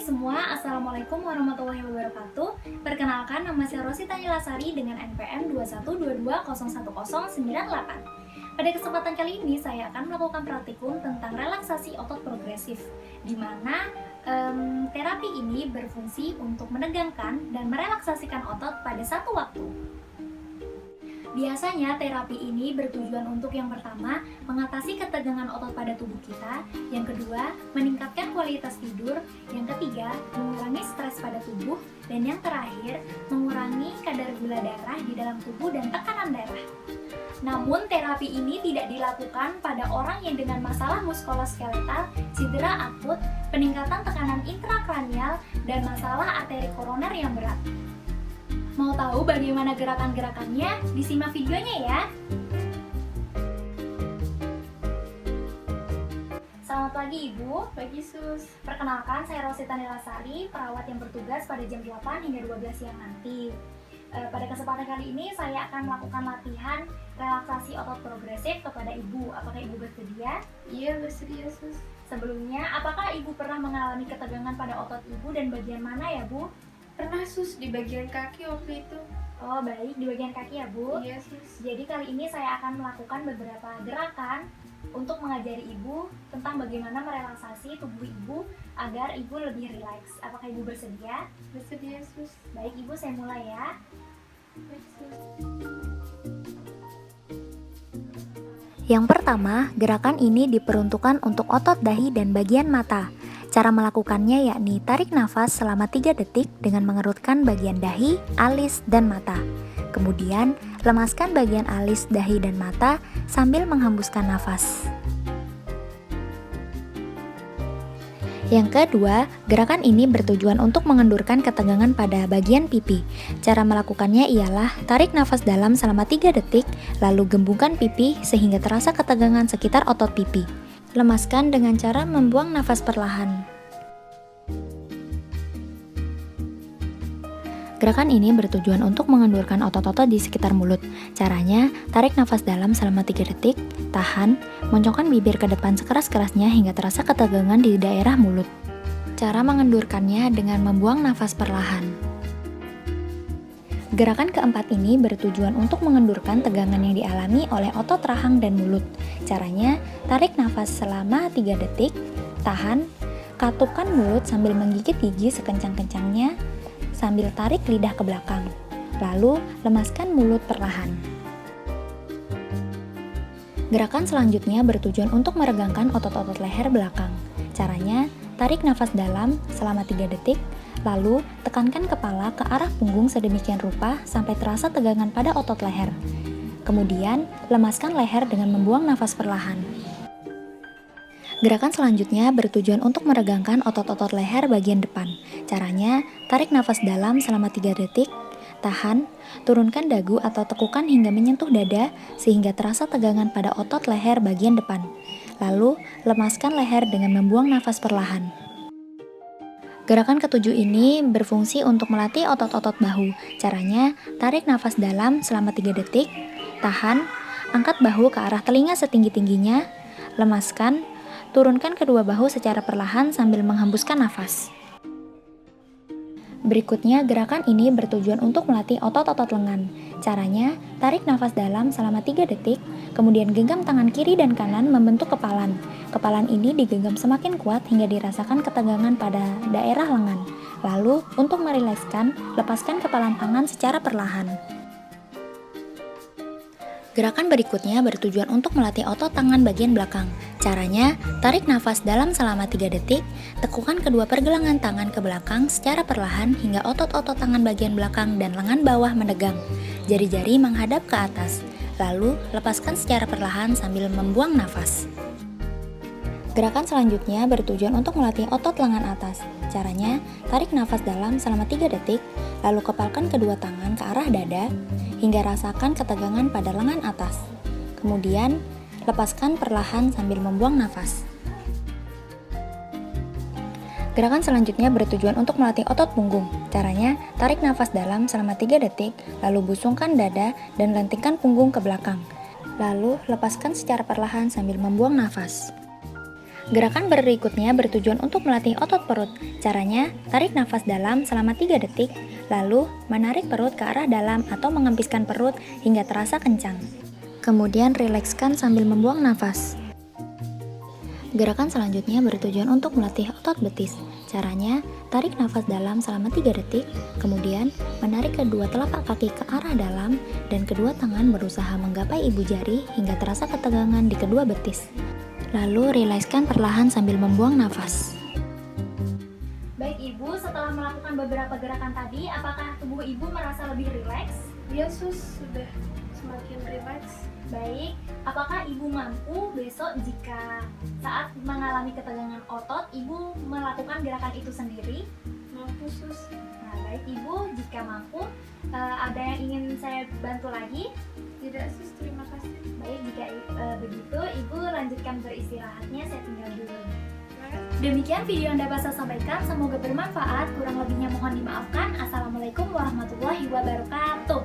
semua, Assalamualaikum warahmatullahi wabarakatuh. Perkenalkan, nama saya Rosita Nilasari dengan NPM 212201098. Pada kesempatan kali ini, saya akan melakukan praktikum tentang relaksasi otot progresif, di mana terapi ini berfungsi untuk menegangkan dan merelaksasikan otot pada satu waktu. Biasanya terapi ini bertujuan untuk yang pertama, mengatasi ketegangan otot pada tubuh kita, yang kedua, meningkatkan kualitas tidur, yang ketiga, mengurangi stres pada tubuh, dan yang terakhir, mengurangi kadar gula darah di dalam tubuh dan tekanan darah. Namun terapi ini tidak dilakukan pada orang yang dengan masalah muskuloskeletal, cedera akut, peningkatan tekanan intrakranial, dan masalah arteri koroner yang berat. Mau tahu bagaimana gerakan-gerakannya? Disimak videonya ya! Selamat pagi Ibu. Pagi Sus. Perkenalkan, saya Rosita Nilasari, perawat yang bertugas pada jam 8 hingga 12 siang nanti. Pada kesempatan kali ini saya akan melakukan latihan relaksasi otot progresif kepada Ibu. Apakah Ibu bersedia? Iya, bersedia Sus. Sebelumnya, apakah Ibu pernah mengalami ketegangan pada otot Ibu dan bagian mana ya Bu? Pernah Sus, di bagian kaki waktu itu. Oh baik, di bagian kaki ya Bu? Iya Sus. Jadi kali ini saya akan melakukan beberapa gerakan untuk mengajari Ibu tentang bagaimana merelaksasi tubuh Ibu agar Ibu lebih rileks. Apakah Ibu bersedia? Bersedia Sus. Baik Ibu, saya mulai ya. Baik Sus. Yang pertama, gerakan ini diperuntukkan untuk otot dahi dan bagian mata. Cara melakukannya yakni tarik nafas selama 3 detik dengan mengerutkan bagian dahi, alis, dan mata. Kemudian, lemaskan bagian alis, dahi, dan mata sambil menghembuskan nafas. Yang kedua, gerakan ini bertujuan untuk mengendurkan ketegangan pada bagian pipi. Cara melakukannya ialah tarik nafas dalam selama 3 detik, lalu gembungkan pipi sehingga terasa ketegangan sekitar otot pipi. Lemaskan dengan cara membuang nafas perlahan. Gerakan ini bertujuan untuk mengendurkan otot-otot di sekitar mulut. Caranya, tarik nafas dalam selama 3 detik, tahan, moncongkan bibir ke depan sekeras-kerasnya hingga terasa ketegangan di daerah mulut. Cara mengendurkannya dengan membuang nafas perlahan. Gerakan keempat ini bertujuan untuk mengendurkan tegangan yang dialami oleh otot rahang dan mulut. Caranya, tarik nafas selama 3 detik, tahan, katupkan mulut sambil menggigit gigi sekencang-kencangnya, sambil tarik lidah ke belakang. Lalu, lemaskan mulut perlahan. Gerakan selanjutnya bertujuan untuk meregangkan otot-otot leher belakang. Caranya, tarik nafas dalam selama 3 detik, lalu tekankan kepala ke arah punggung sedemikian rupa sampai terasa tegangan pada otot leher. Kemudian, lemaskan leher dengan membuang nafas perlahan. Gerakan selanjutnya bertujuan untuk meregangkan otot-otot leher bagian depan. Caranya, tarik nafas dalam selama 3 detik, tahan, turunkan dagu atau tekukan hingga menyentuh dada sehingga terasa tegangan pada otot leher bagian depan. Lalu, lemaskan leher dengan membuang nafas perlahan. Gerakan ketujuh ini berfungsi untuk melatih otot-otot bahu. Caranya, tarik nafas dalam selama 3 detik, tahan, angkat bahu ke arah telinga setinggi-tingginya, lemaskan, turunkan kedua bahu secara perlahan sambil menghembuskan nafas. Berikutnya, gerakan ini bertujuan untuk melatih otot-otot lengan. Caranya, tarik nafas dalam selama 3 detik, kemudian genggam tangan kiri dan kanan membentuk kepalan. Kepalan ini digenggam semakin kuat hingga dirasakan ketegangan pada daerah lengan. Lalu, untuk merilekskan, lepaskan kepalan tangan secara perlahan. Gerakan berikutnya bertujuan untuk melatih otot tangan bagian belakang. Caranya, tarik nafas dalam selama 3 detik, tekukan kedua pergelangan tangan ke belakang secara perlahan hingga otot-otot tangan bagian belakang dan lengan bawah menegang. Jari-jari menghadap ke atas, lalu lepaskan secara perlahan sambil membuang nafas. Gerakan selanjutnya bertujuan untuk melatih otot lengan atas. Caranya, tarik nafas dalam selama 3 detik, lalu kepalkan kedua tangan ke arah dada, hingga rasakan ketegangan pada lengan atas. Kemudian, lepaskan perlahan sambil membuang nafas. Gerakan selanjutnya bertujuan untuk melatih otot punggung. Caranya, tarik nafas dalam selama 3 detik, lalu busungkan dada dan lentingkan punggung ke belakang. Lalu, lepaskan secara perlahan sambil membuang nafas. Gerakan berikutnya bertujuan untuk melatih otot perut. Caranya, tarik nafas dalam selama 3 detik, lalu menarik perut ke arah dalam atau mengempiskan perut hingga terasa kencang. Kemudian rilekskan sambil membuang nafas. Gerakan selanjutnya bertujuan untuk melatih otot betis. Caranya, tarik nafas dalam selama 3 detik, kemudian menarik kedua telapak kaki ke arah dalam dan kedua tangan berusaha menggapai ibu jari hingga terasa ketegangan di kedua betis. Lalu rilekskan perlahan sambil membuang nafas. Baik Ibu, setelah melakukan beberapa gerakan tadi, apakah tubuh Ibu merasa lebih rileks? Iya sus, sudah semakin rileks. Baik, apakah Ibu mampu besok jika saat mengalami ketegangan otot, Ibu melakukan gerakan itu sendiri? Mampu sus. Nah, baik Ibu, jika mampu, ada yang ingin saya bantu lagi? Tidak sus, terima kasih. Baik, jika begitu, Ibu lanjutkan beristirahatnya, saya tinggal dulu. Baik. Demikian video yang dapat saya sampaikan, semoga bermanfaat, kurang lebihnya mohon dimaafkan. Assalamualaikum warahmatullahi wabarakatuh.